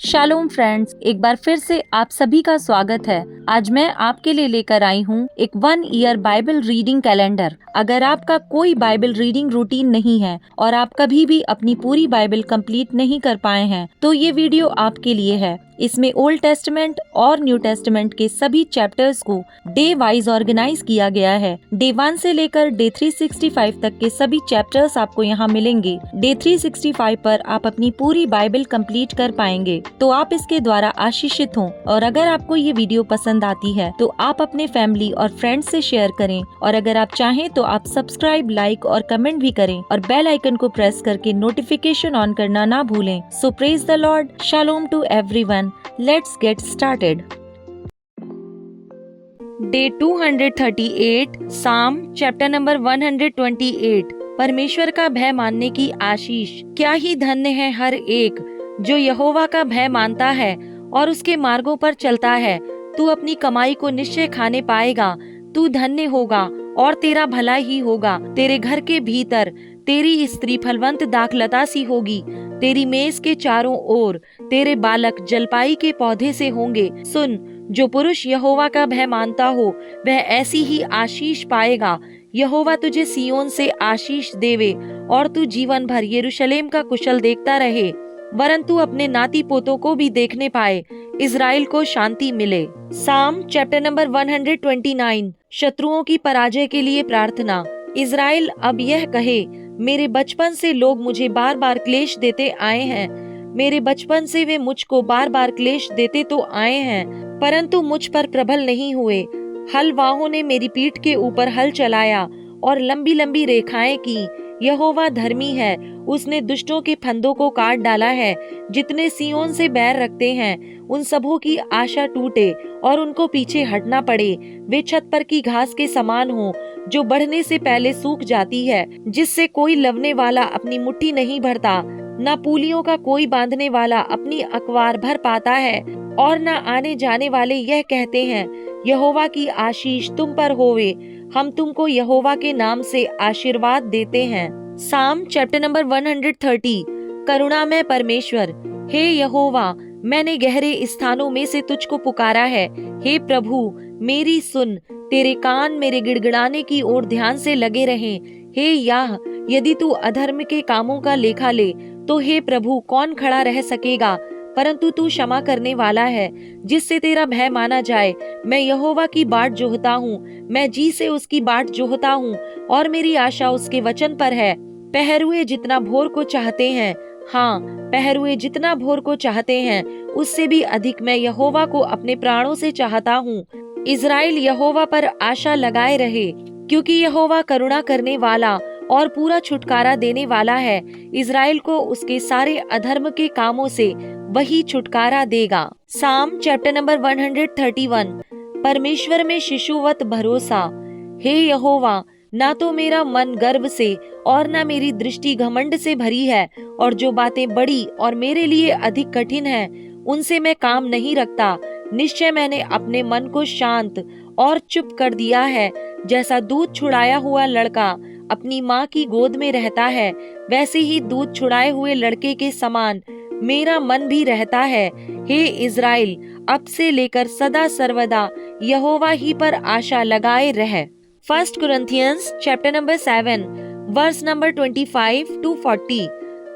Shalom friends, एक बार फिर से आप सभी का स्वागत है। आज मैं आपके लिए लेकर आई हूँ एक 1 ईयर बाइबल रीडिंग कैलेंडर। अगर आपका कोई बाइबल रीडिंग रूटीन नहीं है और आप कभी भी अपनी पूरी बाइबल कंप्लीट नहीं कर पाए हैं, तो ये वीडियो आपके लिए है। इसमें ओल्ड टेस्टमेंट और न्यू टेस्टमेंट के सभी चैप्टर्स को डे वाइज ऑर्गेनाइज किया गया है। डे 1 से लेकर डे 365 तक के सभी चैप्टर्स आपको यहाँ मिलेंगे। डे 365 पर आप अपनी पूरी बाइबल कंप्लीट कर पाएंगे, तो आप इसके द्वारा आशीषित हों। और अगर आपको ये वीडियो पसंद आती है तो आप अपने फैमिली और फ्रेंड्स से शेयर करें, और अगर आप चाहें तो आप सब्सक्राइब, लाइक और कमेंट भी करें और बेल आइकन को प्रेस करके नोटिफिकेशन ऑन करना ना भूलें। So praise the lord, shalom to everyone. Let's get started. Day 238, Psalm chapter number 128। परमेश्वर का भय मानने की आशीष। क्या ही धन्य है हर एक जो यहोवा का भय मानता है और उसके मार्गों पर चलता है। तू अपनी कमाई को निश्चय खाने पाएगा। तू धन्य होगा और तेरा भला ही होगा। तेरे घर के भीतर तेरी स्त्री फलवंत दाखलता सी होगी। तेरी मेज के चारों ओर तेरे बालक जलपाई के पौधे से होंगे। सुन, जो पुरुष यहोवा का भय मानता हो वह ऐसी ही आशीष पाएगा। यहोवा तुझे सियोन से आशीष देवे और तू जीवन भर यरूशलेम का कुशल देखता रहे, वरन तू अपने नाती पोतों को भी देखने पाए। इज़राइल को शांति मिले। साम चैप्टर नंबर 129। शत्रुओं की पराजय के लिए प्रार्थना। इज़राइल अब यह कहे, मेरे बचपन से लोग मुझे बार बार क्लेश देते आए हैं। मेरे बचपन से वे मुझको बार बार क्लेश देते तो आए हैं, परंतु मुझ पर प्रबल नहीं हुए। हलवाहों ने मेरी पीठ के ऊपर हल चलाया और लंबी लंबी रेखाएं की। यहोवा धर्मी है, उसने दुष्टों के फंदों को काट डाला है। जितने सियोन से बैर रखते हैं उन सबों की आशा टूटे और उनको पीछे हटना पड़े। वे छत पर की घास के समान हो, जो बढ़ने से पहले सूख जाती है, जिससे कोई लवने वाला अपनी मुट्ठी नहीं भरता, न पूलियों का कोई बांधने वाला अपनी अकवार भर पाता है, और न आने जाने वाले यह कहते हैं, यहोवा की आशीष तुम पर होवे। हम तुमको यहोवा के नाम से आशीर्वाद देते हैं। साम चैप्टर नंबर 130। करुणा में परमेश्वर। हे यहोवा, मैंने गहरे स्थानों में से तुझको पुकारा है। हे प्रभु, मेरी सुन। तेरे कान मेरे गिड़गिड़ाने की ओर ध्यान से लगे रहें। हे याह, यदि तू अधर्म के कामों का लेखा ले तो हे प्रभु कौन खड़ा रह सकेगा। परंतु तू क्षमा करने वाला है, जिससे तेरा भय माना जाए। मैं यहोवा की बाट जोहता हूँ, मैं जी से उसकी बाट जोहता हूँ, और मेरी आशा उसके वचन पर है। पहरुए जितना भोर को चाहते हैं, हाँ, पहरुए जितना भोर को चाहते हैं, उससे भी अधिक मैं यहोवा को अपने प्राणों से चाहता हूँ। इज़राइल यहोवा पर आशा लगाए रहे, क्योंकि यहोवा करुणा करने वाला और पूरा छुटकारा देने वाला है। इज़राइल को उसके सारे अधर्म के कामों से वही छुटकारा देगा। साम चैप्टर नंबर 131। परमेश्वर में शिशुवत भरोसा। हे यहोवा, ना तो मेरा मन गर्व से और ना मेरी दृष्टि घमंड से भरी है, और जो बातें बड़ी और मेरे लिए अधिक कठिन हैं, उनसे मैं काम नहीं रखता। निश्चय मैंने अपने मन को शांत और चुप कर दिया है। जैसा दूध छुड़ाया हुआ लड़का अपनी माँ की गोद में रहता है, वैसे ही दूध छुड़ाए हुए लड़के के समान मेरा मन भी रहता है। हे इज़राइल, अब से लेकर सदा सर्वदा यहोवा ही पर आशा लगाए रह। 1 Corinthians chapter number 7 verse number 25 to 40।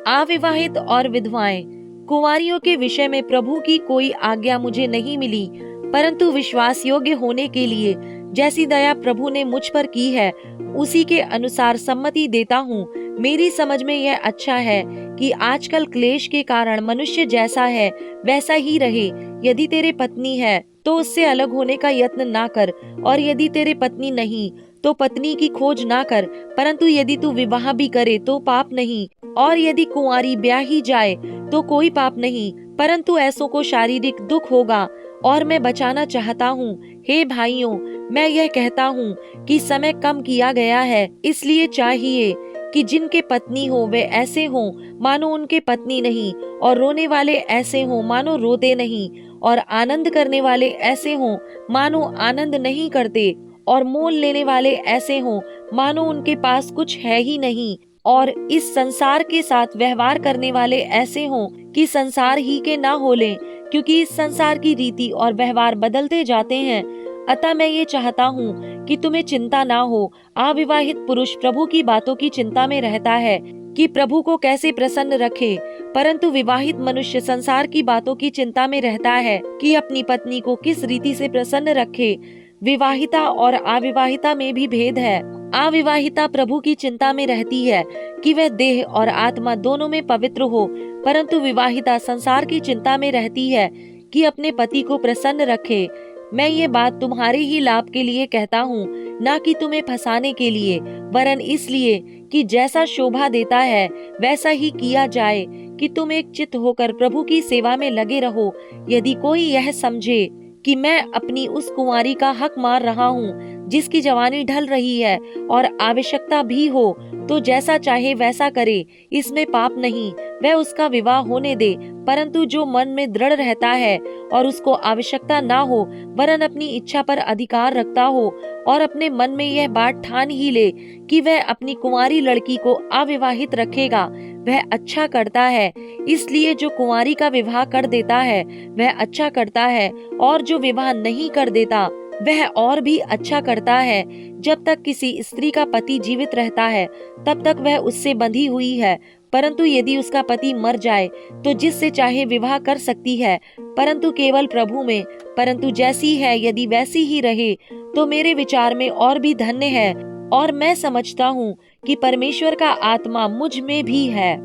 अविवाहित और विधवाएं। कुंवारियों के विषय में प्रभु की कोई आज्ञा मुझे नहीं मिली, परंतु विश्वास योग्य होने के लिए जैसी दया प्रभु ने मुझ पर की है, उसी के अनुसार सम्मति देता हूँ। मेरी समझ में यह अच्छा है कि आजकल क्लेश के कारण मनुष्य जैसा है वैसा ही रहे। यदि तेरे पत्नी है तो उससे अलग होने का यत्न ना कर, और यदि तेरे पत्नी नहीं तो पत्नी की खोज ना कर। परंतु यदि तू विवाह भी करे तो पाप नहीं, और यदि कुंवारी ब्याही जाए तो कोई पाप नहीं, परंतु ऐसों को शारीरिक दुख होगा, और मैं बचाना चाहता हूँ। हे भाइयों, मैं यह कहता हूँ कि समय कम किया गया है, इसलिए चाहिए कि जिनके पत्नी हो वे ऐसे हों मानो उनके पत्नी नहीं, और रोने वाले ऐसे हों मानो रोते नहीं, और आनंद करने वाले ऐसे हों मानो आनंद नहीं करते, और मोल लेने वाले ऐसे हों मानो उनके पास कुछ है ही नहीं, और इस संसार के साथ व्यवहार करने वाले ऐसे हों कि संसार ही के ना हो लें, क्योंकि इस संसार की रीति और व्यवहार बदलते जाते हैं। अतः मैं ये चाहता हूँ कि तुम्हें चिंता ना हो। अविवाहित पुरुष प्रभु की बातों की चिंता में रहता है कि प्रभु को कैसे प्रसन्न रखे, परंतु विवाहित मनुष्य संसार की बातों की चिंता में रहता है कि अपनी पत्नी को किस रीति से प्रसन्न रखे। विवाहिता और अविवाहिता में भी भेद है। अविवाहिता प्रभु की चिंता में रहती है कि वह देह और आत्मा दोनों में पवित्र हो, परंतु विवाहिता संसार की चिंता में रहती है कि अपने पति को प्रसन्न रखे। मैं ये बात तुम्हारे ही लाभ के लिए कहता हूँ, ना कि तुम्हें फंसाने के लिए, वरन इसलिए कि जैसा शोभा देता है वैसा ही किया जाए, कि तुम एक चित्त होकर प्रभु की सेवा में लगे रहो। यदि कोई यह समझे कि मैं अपनी उस कुंवारी का हक मार रहा हूँ जिसकी जवानी ढल रही है और आवश्यकता भी हो, तो जैसा चाहे वैसा करे, इसमें पाप नहीं, वह उसका विवाह होने दे। परंतु जो मन में दृढ़ रहता है और उसको आवश्यकता ना हो, वरन अपनी इच्छा पर अधिकार रखता हो और अपने मन में यह बात ठान ही ले कि वह अपनी कुंवारी लड़की को अविवाहित रखेगा, वह अच्छा करता है। इसलिए जो कुंवारी का विवाह कर देता है वह अच्छा करता है, और जो विवाह नहीं कर देता वह और भी अच्छा करता है। जब तक किसी स्त्री का पति जीवित रहता है तब तक वह उससे बंधी हुई है, परंतु यदि उसका पति मर जाए तो जिससे चाहे विवाह कर सकती है, परंतु केवल प्रभु में। परंतु जैसी है यदि वैसी ही रहे तो मेरे विचार में और भी धन्य है, और मैं समझता हूँ कि परमेश्वर का आत्मा मुझ में भी है।